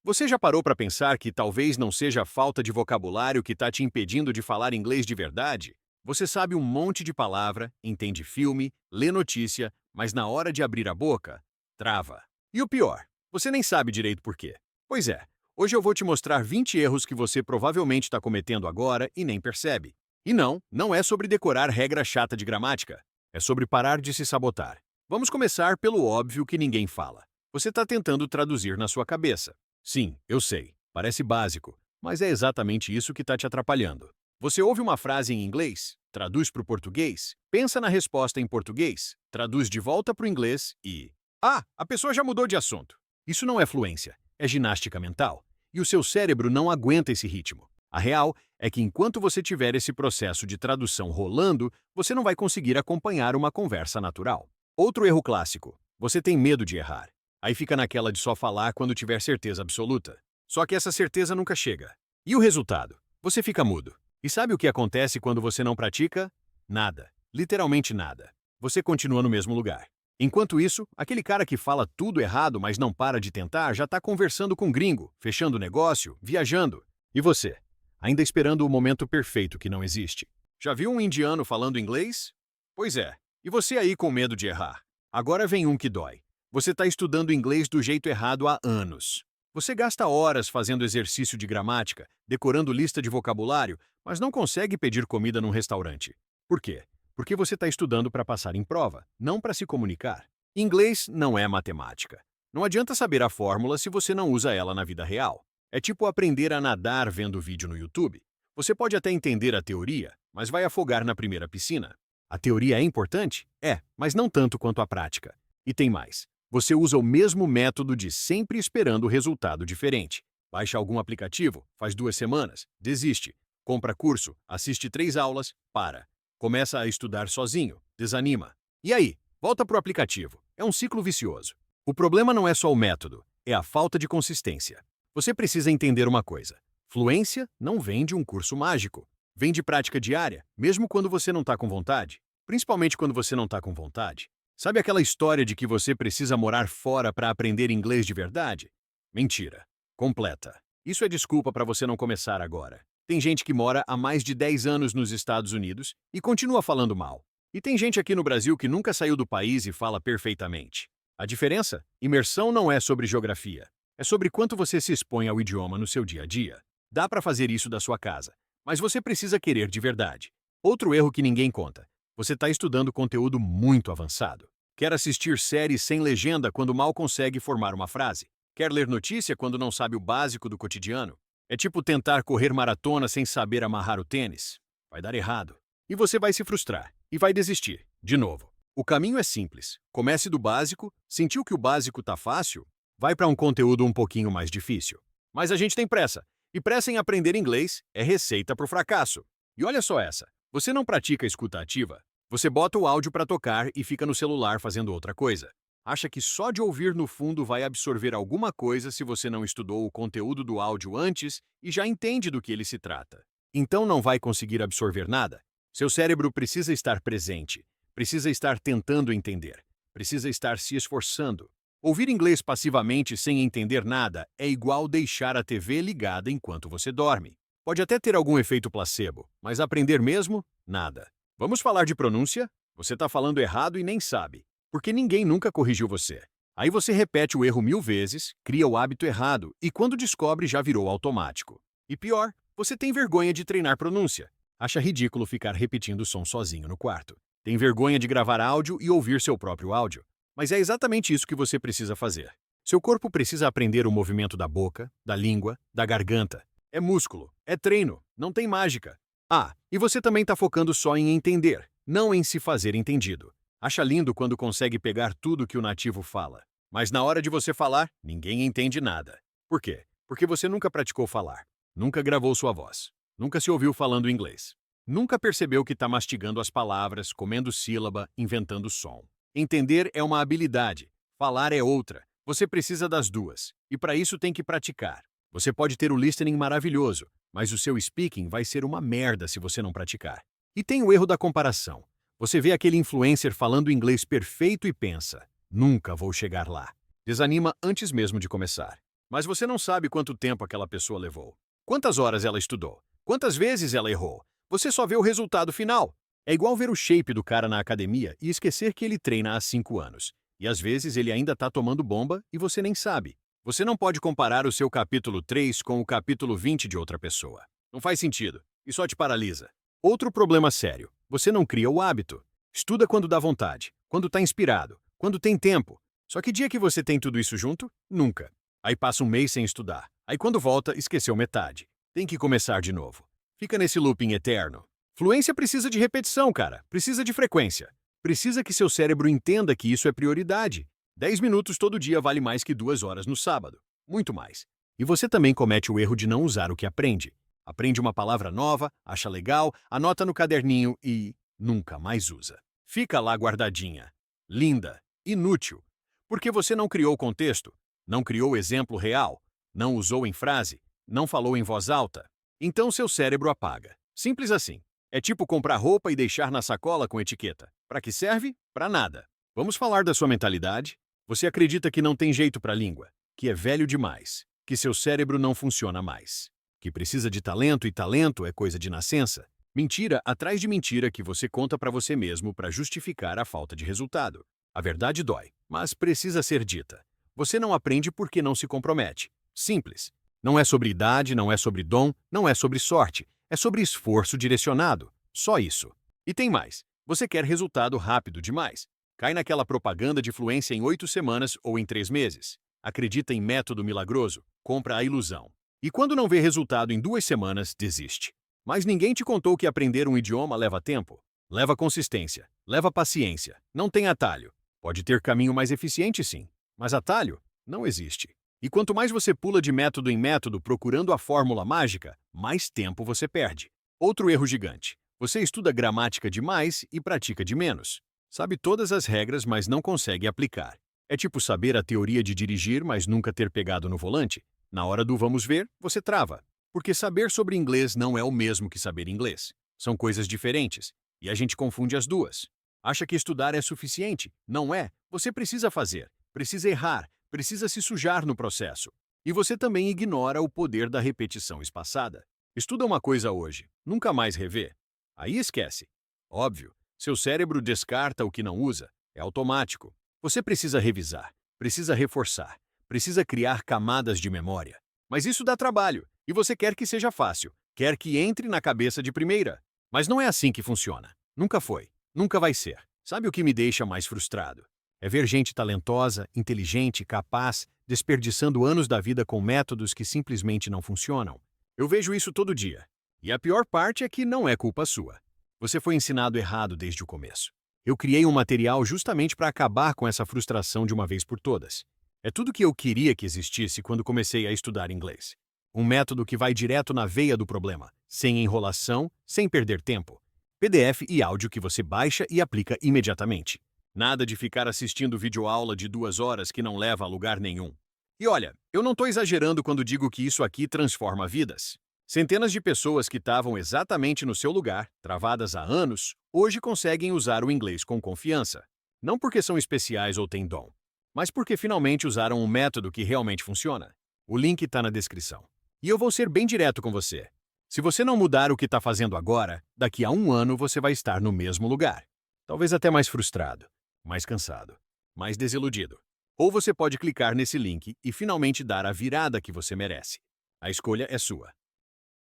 Você já parou para pensar que talvez não seja a falta de vocabulário que está te impedindo de falar inglês de verdade? Você sabe um monte de palavra, entende filme, lê notícia, mas na hora de abrir a boca, trava. E o pior, você nem sabe direito por quê. Pois é, hoje eu vou te mostrar 20 erros que você provavelmente está cometendo agora e nem percebe. E não é sobre decorar regra chata de gramática. É sobre parar de se sabotar. Vamos começar pelo óbvio que ninguém fala. Você está tentando traduzir na sua cabeça. Sim, eu sei, parece básico, mas é exatamente isso que está te atrapalhando. Você ouve uma frase em inglês, traduz para o português, pensa na resposta em português, traduz de volta para o inglês e... Ah, a pessoa já mudou de assunto. Isso não é fluência, é ginástica mental. E o seu cérebro não aguenta esse ritmo. A real é que enquanto você tiver esse processo de tradução rolando, você não vai conseguir acompanhar uma conversa natural. Outro erro clássico: você tem medo de errar. Aí fica naquela de só falar quando tiver certeza absoluta. Só que essa certeza nunca chega. E o resultado? Você fica mudo. E sabe o que acontece quando você não pratica? Nada. Literalmente nada. Você continua no mesmo lugar. Enquanto isso, aquele cara que fala tudo errado, mas não para de tentar, já está conversando com um gringo, fechando negócio, viajando. E você? Ainda esperando o momento perfeito que não existe. Já viu um indiano falando inglês? Pois é. E você aí com medo de errar? Agora vem um que dói. Você está estudando inglês do jeito errado há anos. Você gasta horas fazendo exercício de gramática, decorando lista de vocabulário, mas não consegue pedir comida num restaurante. Por quê? Porque você está estudando para passar em prova, não para se comunicar. Inglês não é matemática. Não adianta saber a fórmula se você não usa ela na vida real. É tipo aprender a nadar vendo vídeo no YouTube. Você pode até entender a teoria, mas vai afogar na primeira piscina. A teoria é importante? É, mas não tanto quanto a prática. E tem mais. Você usa o mesmo método de sempre esperando resultado diferente. Baixa algum aplicativo, faz 2 semanas, desiste. Compra curso, assiste 3 aulas, para. Começa a estudar sozinho, desanima. E aí, volta pro aplicativo. É um ciclo vicioso. O problema não é só o método, é a falta de consistência. Você precisa entender uma coisa: fluência não vem de um curso mágico. Vem de prática diária, mesmo quando você não está com vontade. Principalmente quando você não está com vontade. Sabe aquela história de que você precisa morar fora para aprender inglês de verdade? Mentira. Completa. Isso é desculpa para você não começar agora. Tem gente que mora há mais de 10 anos nos Estados Unidos e continua falando mal. E tem gente aqui no Brasil que nunca saiu do país e fala perfeitamente. A diferença? Imersão não é sobre geografia. É sobre quanto você se expõe ao idioma no seu dia a dia. Dá para fazer isso da sua casa, mas você precisa querer de verdade. Outro erro que ninguém conta: você está estudando conteúdo muito avançado. Quer assistir séries sem legenda quando mal consegue formar uma frase? Quer ler notícia quando não sabe o básico do cotidiano? É tipo tentar correr maratona sem saber amarrar o tênis. Vai dar errado. E você vai se frustrar. E vai desistir. De novo. O caminho é simples. Comece do básico. Sentiu que o básico tá fácil? Vai para um conteúdo um pouquinho mais difícil. Mas a gente tem pressa. E pressa em aprender inglês é receita para o fracasso. E olha só essa. Você não pratica a escuta ativa? Você bota o áudio para tocar e fica no celular fazendo outra coisa. Acha que só de ouvir no fundo vai absorver alguma coisa se você não estudou o conteúdo do áudio antes e já entende do que ele se trata. Então não vai conseguir absorver nada. Seu cérebro precisa estar presente, precisa estar tentando entender, precisa estar se esforçando. Ouvir inglês passivamente sem entender nada é igual deixar a TV ligada enquanto você dorme. Pode até ter algum efeito placebo, mas aprender mesmo? Nada. Vamos falar de pronúncia? Você está falando errado e nem sabe, porque ninguém nunca corrigiu você. Aí você repete o erro 1000 vezes, cria o hábito errado e quando descobre já virou automático. E pior, você tem vergonha de treinar pronúncia. Acha ridículo ficar repetindo o som sozinho no quarto. Tem vergonha de gravar áudio e ouvir seu próprio áudio. Mas é exatamente isso que você precisa fazer. Seu corpo precisa aprender o movimento da boca, da língua, da garganta. É músculo, é treino, não tem mágica. Ah, e você também está focando só em entender, não em se fazer entendido. Acha lindo quando consegue pegar tudo que o nativo fala. Mas na hora de você falar, ninguém entende nada. Por quê? Porque você nunca praticou falar. Nunca gravou sua voz. Nunca se ouviu falando inglês. Nunca percebeu que está mastigando as palavras, comendo sílaba, inventando som. Entender é uma habilidade. Falar é outra. Você precisa das duas. E para isso tem que praticar. Você pode ter o listening maravilhoso, mas o seu speaking vai ser uma merda se você não praticar. E tem o erro da comparação. Você vê aquele influencer falando inglês perfeito e pensa: nunca vou chegar lá. Desanima antes mesmo de começar. Mas você não sabe quanto tempo aquela pessoa levou. Quantas horas ela estudou? Quantas vezes ela errou? Você só vê o resultado final. É igual ver o shape do cara na academia e esquecer que ele treina há 5 anos. E às vezes ele ainda tá tomando bomba e você nem sabe. Você não pode comparar o seu capítulo 3 com o capítulo 20 de outra pessoa. Não faz sentido. E só te paralisa. Outro problema sério. Você não cria o hábito. Estuda quando dá vontade, quando tá inspirado, quando tem tempo. Só que dia que você tem tudo isso junto? Nunca. Aí passa um mês sem estudar. Aí quando volta, esqueceu metade. Tem que começar de novo. Fica nesse looping eterno. Fluência precisa de repetição, cara. Precisa de frequência. Precisa que seu cérebro entenda que isso é prioridade. 10 minutos todo dia vale mais que 2 horas no sábado. Muito mais. E você também comete o erro de não usar o que aprende. Aprende uma palavra nova, acha legal, anota no caderninho e nunca mais usa. Fica lá guardadinha. Linda. Inútil. Porque você não criou contexto, não criou exemplo real, não usou em frase, não falou em voz alta. Então seu cérebro apaga. Simples assim. É tipo comprar roupa e deixar na sacola com etiqueta. Para que serve? Para nada. Vamos falar da sua mentalidade? Você acredita que não tem jeito para a língua, que é velho demais, que seu cérebro não funciona mais, que precisa de talento e talento é coisa de nascença. Mentira atrás de mentira que você conta para você mesmo para justificar a falta de resultado. A verdade dói, mas precisa ser dita. Você não aprende porque não se compromete. Simples. Não é sobre idade, não é sobre dom, não é sobre sorte. É sobre esforço direcionado. Só isso. E tem mais. Você quer resultado rápido demais. Cai naquela propaganda de fluência em 8 semanas ou em 3 meses. Acredita em método milagroso, compra a ilusão. E quando não vê resultado em 2 semanas, desiste. Mas ninguém te contou que aprender um idioma leva tempo. Leva consistência, leva paciência, não tem atalho. Pode ter caminho mais eficiente, sim, mas atalho não existe. E quanto mais você pula de método em método procurando a fórmula mágica, mais tempo você perde. Outro erro gigante. Você estuda gramática demais e pratica de menos. Sabe todas as regras, mas não consegue aplicar. É tipo saber a teoria de dirigir, mas nunca ter pegado no volante. Na hora do vamos ver, você trava. Porque saber sobre inglês não é o mesmo que saber inglês. São coisas diferentes. E a gente confunde as duas. Acha que estudar é suficiente? Não é. Você precisa fazer, precisa errar, precisa se sujar no processo. E você também ignora o poder da repetição espaçada. Estuda uma coisa hoje, nunca mais revê. Aí esquece. Óbvio, seu cérebro descarta o que não usa. É automático. Você precisa revisar, precisa reforçar, precisa criar camadas de memória. Mas isso dá trabalho, e você quer que seja fácil, quer que entre na cabeça de primeira. Mas não é assim que funciona. Nunca foi. Nunca vai ser. Sabe o que me deixa mais frustrado? É ver gente talentosa, inteligente, capaz, desperdiçando anos da vida com métodos que simplesmente não funcionam. Eu vejo isso todo dia. E a pior parte é que não é culpa sua. Você foi ensinado errado desde o começo. Eu criei um material justamente para acabar com essa frustração de uma vez por todas. É tudo que eu queria que existisse quando comecei a estudar inglês. Um método que vai direto na veia do problema, sem enrolação, sem perder tempo. PDF e áudio que você baixa e aplica imediatamente. Nada de ficar assistindo videoaula de 2 horas que não leva a lugar nenhum. E olha, eu não estou exagerando quando digo que isso aqui transforma vidas. Centenas de pessoas que estavam exatamente no seu lugar, travadas há anos, hoje conseguem usar o inglês com confiança. Não porque são especiais ou têm dom, mas porque finalmente usaram um método que realmente funciona. O link está na descrição. E eu vou ser bem direto com você. Se você não mudar o que está fazendo agora, daqui a 1 ano você vai estar no mesmo lugar. Talvez até mais frustrado, mais cansado, mais desiludido. Ou você pode clicar nesse link e finalmente dar a virada que você merece. A escolha é sua.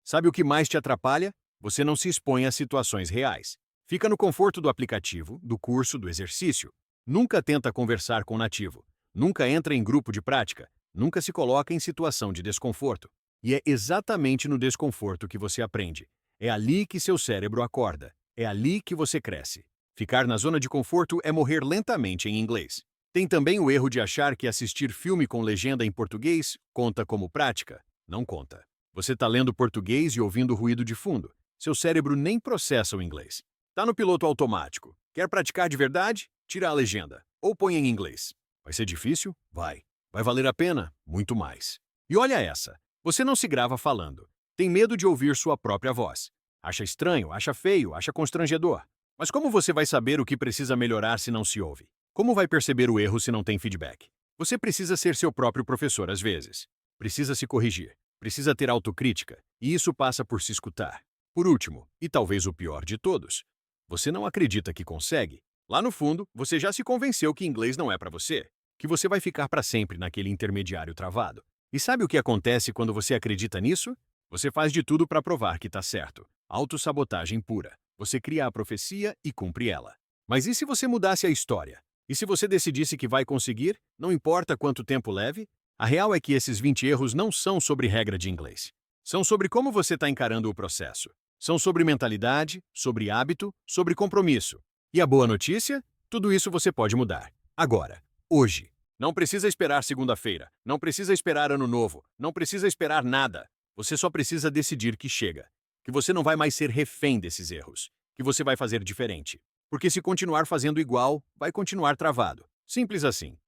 Sabe o que mais te atrapalha? Você não se expõe a situações reais. Fica no conforto do aplicativo, do curso, do exercício. Nunca tenta conversar com o nativo. Nunca entra em grupo de prática. Nunca se coloca em situação de desconforto. E é exatamente no desconforto que você aprende. É ali que seu cérebro acorda. É ali que você cresce. Ficar na zona de conforto é morrer lentamente em inglês. Tem também o erro de achar que assistir filme com legenda em português conta como prática. Não conta. Você está lendo português e ouvindo ruído de fundo. Seu cérebro nem processa o inglês. Tá no piloto automático. Quer praticar de verdade? Tira a legenda. Ou põe em inglês. Vai ser difícil? Vai. Vai valer a pena? Muito mais. E olha essa. Você não se grava falando. Tem medo de ouvir sua própria voz. Acha estranho, acha feio, acha constrangedor. Mas como você vai saber o que precisa melhorar se não se ouve? Como vai perceber o erro se não tem feedback? Você precisa ser seu próprio professor às vezes. precisa se corrigir, precisa ter autocrítica, e isso passa por se escutar. Por último, e talvez o pior de todos, você não acredita que consegue. Lá no fundo, você já se convenceu que inglês não é para você, que você vai ficar para sempre naquele intermediário travado. E sabe o que acontece quando você acredita nisso? Você faz de tudo para provar que está certo. Autossabotagem pura. Você cria a profecia e cumpre ela. Mas e se você mudasse a história? E se você decidisse que vai conseguir, não importa quanto tempo leve? A real é que esses 20 erros não são sobre regra de inglês. São sobre como você está encarando o processo. São sobre mentalidade, sobre hábito, sobre compromisso. E a boa notícia? Tudo isso você pode mudar. Agora. Hoje. Não precisa esperar segunda-feira. Não precisa esperar ano novo. Não precisa esperar nada. Você só precisa decidir que chega. Que você não vai mais ser refém desses erros. Que você vai fazer diferente. Porque se continuar fazendo igual, vai continuar travado. Simples assim.